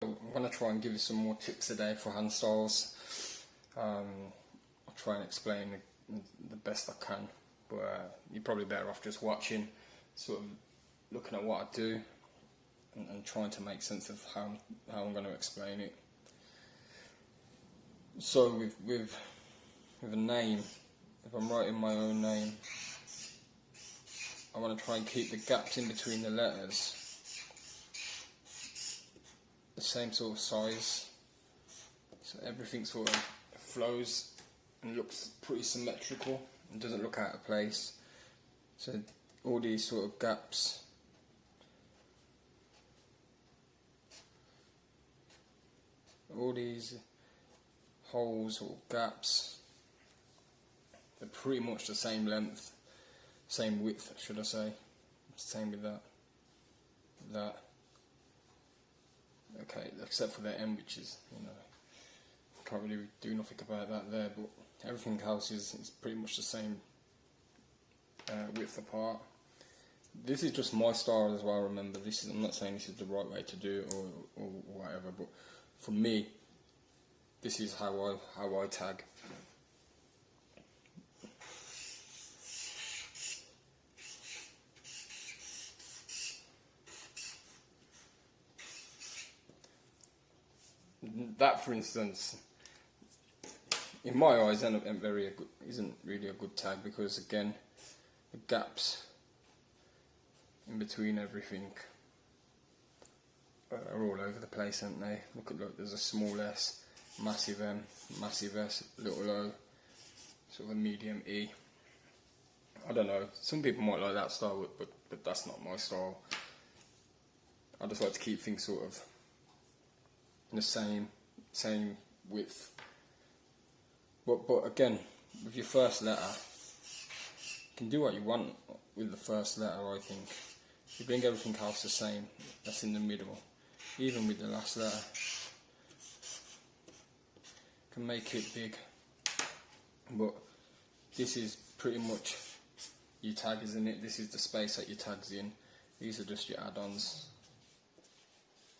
I'm going to try and give you some more tips today for hand styles. I'll try and explain the best I can, but you're probably better off just watching, sort of looking at what I do and trying to make sense of how I'm going to explain it. So with a name, if I'm writing my own name, I want to try and keep the gaps in between the letters the same sort of size, so everything sort of flows and looks pretty symmetrical and doesn't look out of place. So all these sort of gaps, all these holes or gaps, they're pretty much the same length, same width should I say, same with that. Okay, except for the end, which is, you know, can't really do nothing about that there, but everything else is pretty much the same width apart. This is just my style as well, remember, I'm not saying this is the right way to do it or whatever, but for me, this is how I tag. That, for instance, in my eyes, isn't really a good tag, because again, the gaps in between everything are all over the place, aren't they? Look, there's a small s, massive M, massive S, little o, sort of a medium E. I don't know, some people might like that style, but that's not my style. I just like to keep things sort of in the same width. But again, with your first letter, you can do what you want with the first letter, I think. You bring everything else the same, that's in the middle, even with the last letter. You can make it big, but this is pretty much your tag, isn't it? This is the space that your tag's in. These are just your add-ons.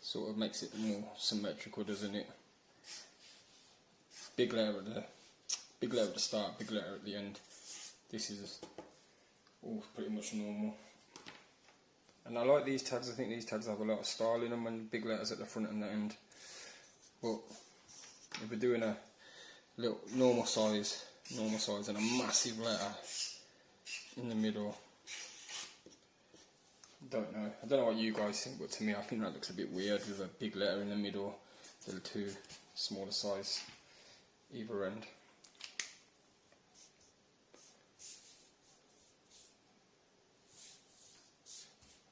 Sort of makes it more symmetrical, doesn't it? Big letter at the start, big letter at the end. This is all pretty much normal. And I like these tags. I think these tags have a lot of style in them, and big letters at the front and the end. But if we're doing a little normal size and a massive letter in the middle, I don't know what you guys think, but to me I think that looks a bit weird with a big letter in the middle, the two smaller size either end.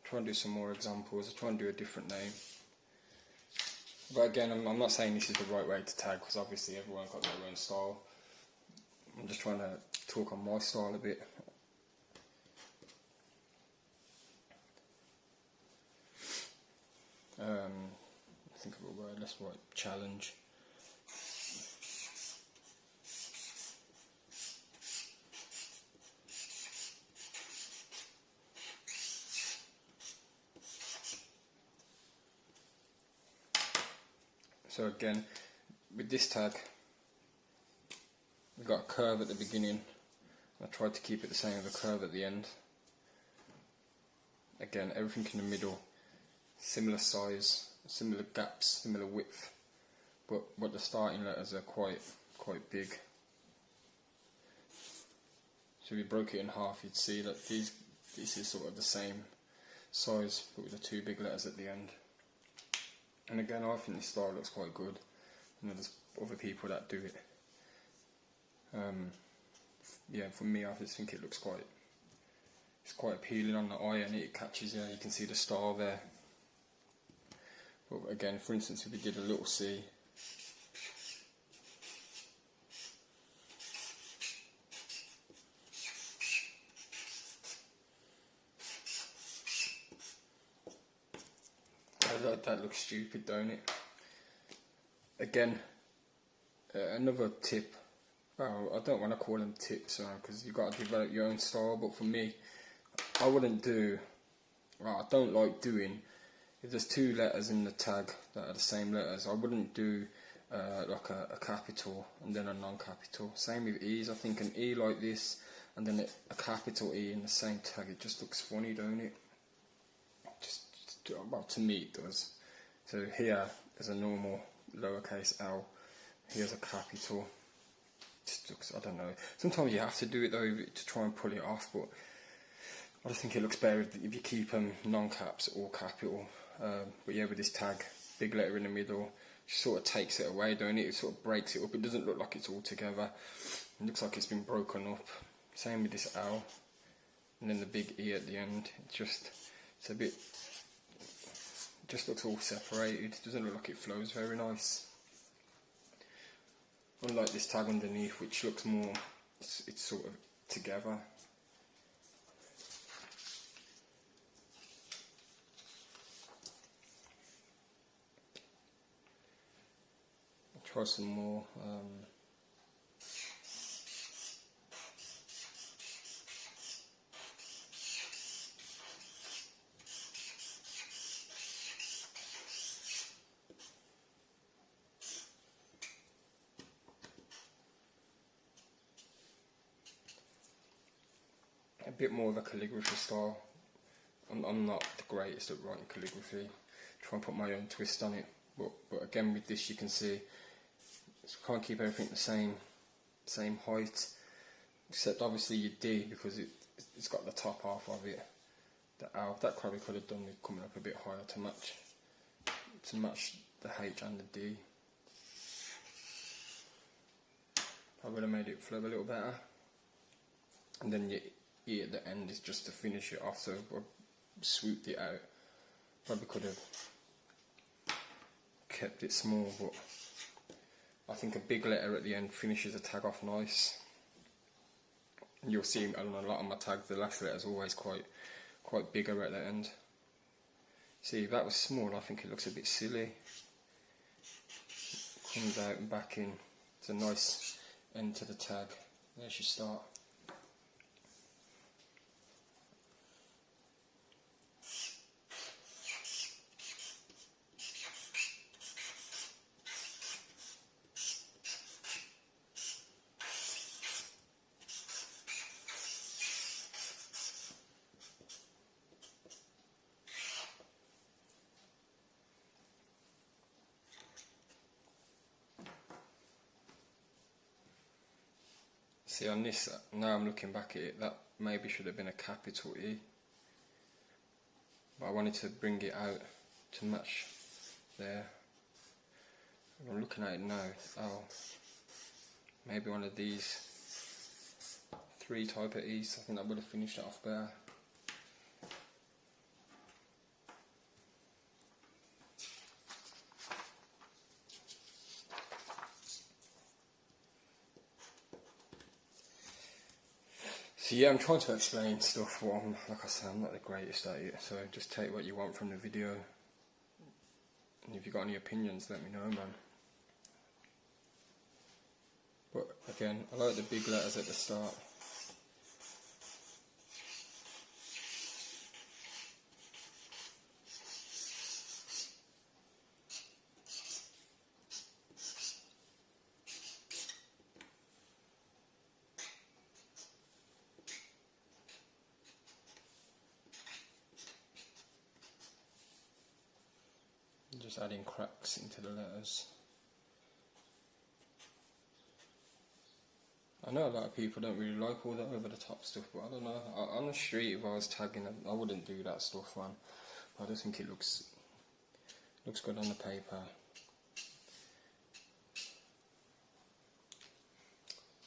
Try and do some more examples. I'll try and do a different name. But again, I'm not saying this is the right way to tag, because obviously everyone's got their own style. I'm just trying to talk on my style a bit. Think of a word, let's write challenge. So again, with this tag, we've got a curve at the beginning. I tried to keep it the same with a curve at the end. Again, everything in the middle, similar size, similar gaps, similar width, but the starting letters are quite big. So if you broke it in half, you'd see that this is sort of the same size, but with the two big letters at the end. And again, I think this style looks quite good. You know, there's other people that do it. Yeah, for me, I just think it looks it's quite appealing on the eye, and it catches you. You can see the style there. But again, for instance, if we did a little C, that looks stupid, don't it? Again, another tip. Well, I don't want to call them tips because you've got to develop your own style. But for me, I don't like doing if there's two letters in the tag that are the same letters, I wouldn't do like a capital and then a non-capital. Same with E's. I think an E like this and then a capital E in the same tag, it just looks funny, don't it? Well, to me it does. So here is a normal lowercase l, here's a capital. Just looks, I don't know. Sometimes you have to do it though to try and pull it off, but I just think it looks better if you keep them non-caps or capital. But yeah, with this tag, big letter in the middle, sort of takes it away, don't it? It sort of breaks it up. It doesn't look like it's all together. It looks like it's been broken up. Same with this L, and then the big E at the end. It's a bit, it just looks all separated. It doesn't look like it flows very nice. Unlike this tag underneath, which looks more, it's sort of together. I'll try some more. A bit more of a calligraphy style. I'm not the greatest at writing calligraphy. Try and put my own twist on it, but again with this you can see can't keep everything the same height, except obviously your D, because it's got the top half of it. The L, that probably could have done with coming up a bit higher to match the H and the D. I would have made it flow a little better. And then your E at the end is just to finish it off, so I swooped it out. Probably could have kept it small, but I think a big letter at the end finishes the tag off nice. And you'll see on a lot of my tags, the last letter is always quite bigger at the end. See, if that was small, I think it looks a bit silly. Comes out and back in. It's a nice end to the tag. There's your start. See, on this, now I'm looking back at it, that maybe should have been a capital E. But I wanted to bring it out to match there. I'm looking at it now, oh, maybe one of these 3 type of E's, I think that would have finished it off better. So yeah, I'm trying to explain stuff, but like I said, I'm not the greatest at it, so just take what you want from the video. And if you've got any opinions, let me know, man. But again, I like the big letters at the start. Just adding cracks into the letters. I know a lot of people don't really like all that over the top stuff, but I don't know. On the street, if I was tagging them, I wouldn't do that stuff, man. I just think it looks good on the paper.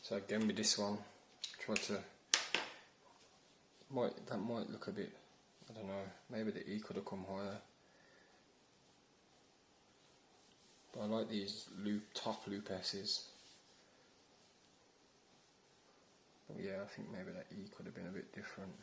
So again with this one, try to that might look a bit, I don't know. Maybe the E could have come higher. But I like these top loop S's. But yeah, I think maybe that E could have been a bit different.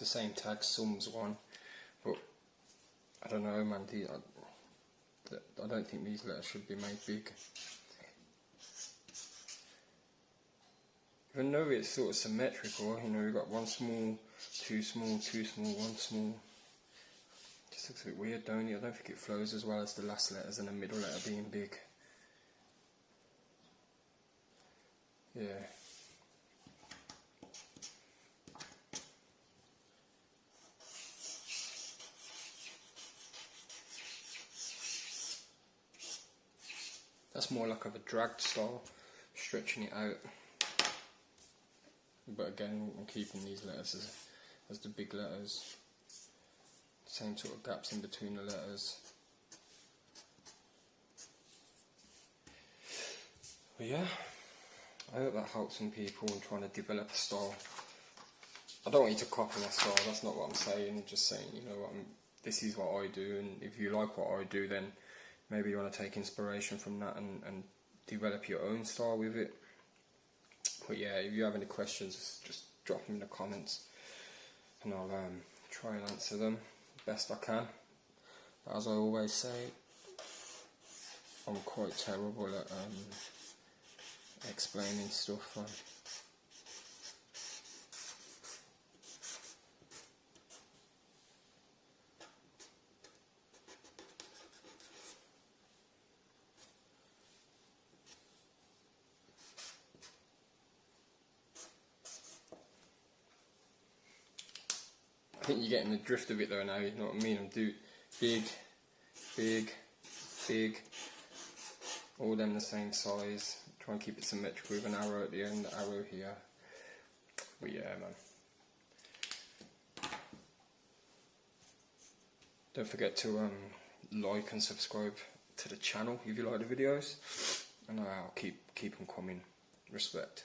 the same tag, sums one, but I don't know, man. I don't think these letters should be made big. Even though it's sort of symmetrical, you know, we've got one small, two small, one small. Just looks a bit weird, don't it? I don't think it flows as well as the last letters and the middle letter being big. Yeah. That's more like of a dragged style, stretching it out. But again, I'm keeping these letters as the big letters. Same sort of gaps in between the letters. But yeah, I hope that helps some people in trying to develop a style. I don't want you to copy my style, that's not what I'm saying. I'm just saying, you know, this is what I do, and if you like what I do, then maybe you want to take inspiration from that and develop your own style with it. But yeah, if you have any questions, just drop them in the comments, and I'll try and answer them best I can. But as I always say, I'm quite terrible at explaining stuff. I think you're getting the drift of it though now, you know what I mean? I'm doing big, big, big, all them the same size. Try and keep it symmetrical with an arrow at the end, the arrow here. But yeah, man. Don't forget to like and subscribe to the channel if you like the videos, and I'll keep them coming. Respect.